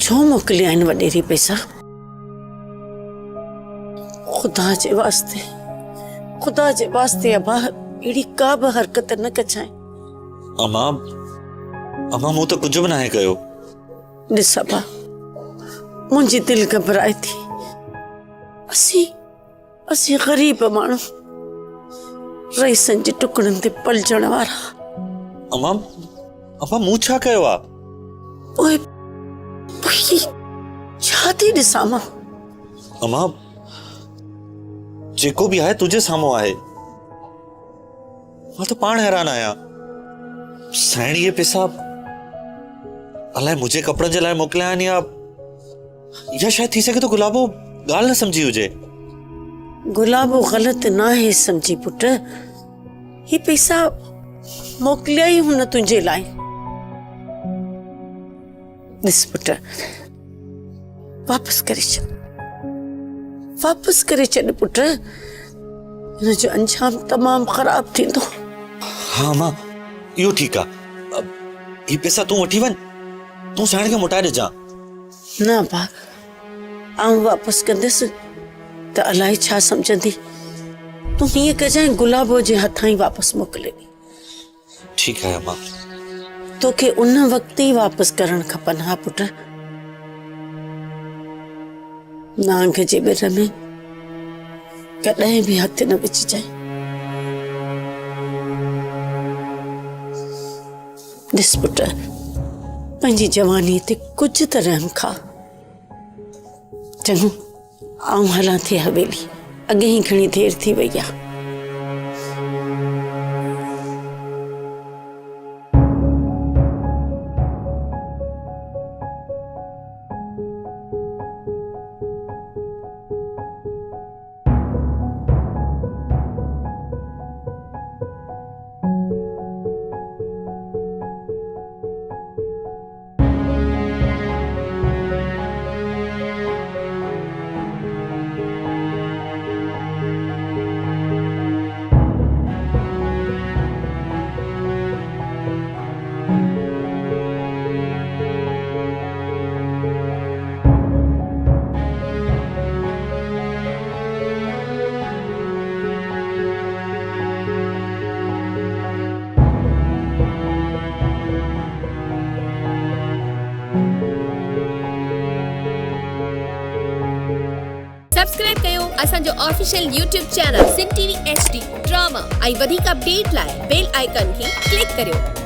छो मोकिलिया आहिनि वॾेरी पैसा? खुदा जे वास्ते अबा अहिड़ी का बि हरकत न कजांइ। अम्मा मूं त कुझु बि नाहे कयो। ॾिस अबा, मुंहिंजी दिलि घबराए थी। असीं ग़रीब माण्हू, रईसनि जे टुकड़नि ते पलजण वारा। अम्मा मूं छा कयो आहे? ओए छा थी ॾिसां मां? अम्मा जेको बि आहे तुंहिंजे साम्हूं आहे। मां त पाण हैरान आहियां। साईं ये पैसा अलाए मुझे कपड़नि जे लाइ मोकिलिया आहिनि या शायद थी सके तो गुलाबो ॻाल्हि न समझी हुजे। गुलाबो ग़लति न आहे समझी पुट। ही पैसा मोकिलिया ई हुन तुंहिंजे लाइ। ॾिस पुट, वापसि करे छॾ पुट। हिन जो अंजाम तमामु ख़राब थींदो। हाँ मां, इहो ठीकु आहे। ही पैसा तूं वठी वञ, तूं साईं खे मोटाए ॾिजां। न भाउ, आउं वापसि कंदसि त अलाए छा सम्झंदी। तूं हीअं कजांइ, गुलाबो जे हथां ई वापसि मोकिले ॾे। ठीकु आहे अम्मा। तोखे उन वक़्तु ई वापसि करणु खपनि। हा पुट, नांग जे ॿिर में कॾहिं बि हथ न विझजांइ। ॾिस पुट, पंहिंजी जवानी ते कुझु त रहम खा। चङो, आउं हलां थी हवेली, अॻे ई घणी देरि थी वई आहे। सब्सक्राइब कयो असांजो official YouTube channel Singh TV HD drama ऐं वधीक अपडेट लाइ बेल आइकन खे क्लिक करियो।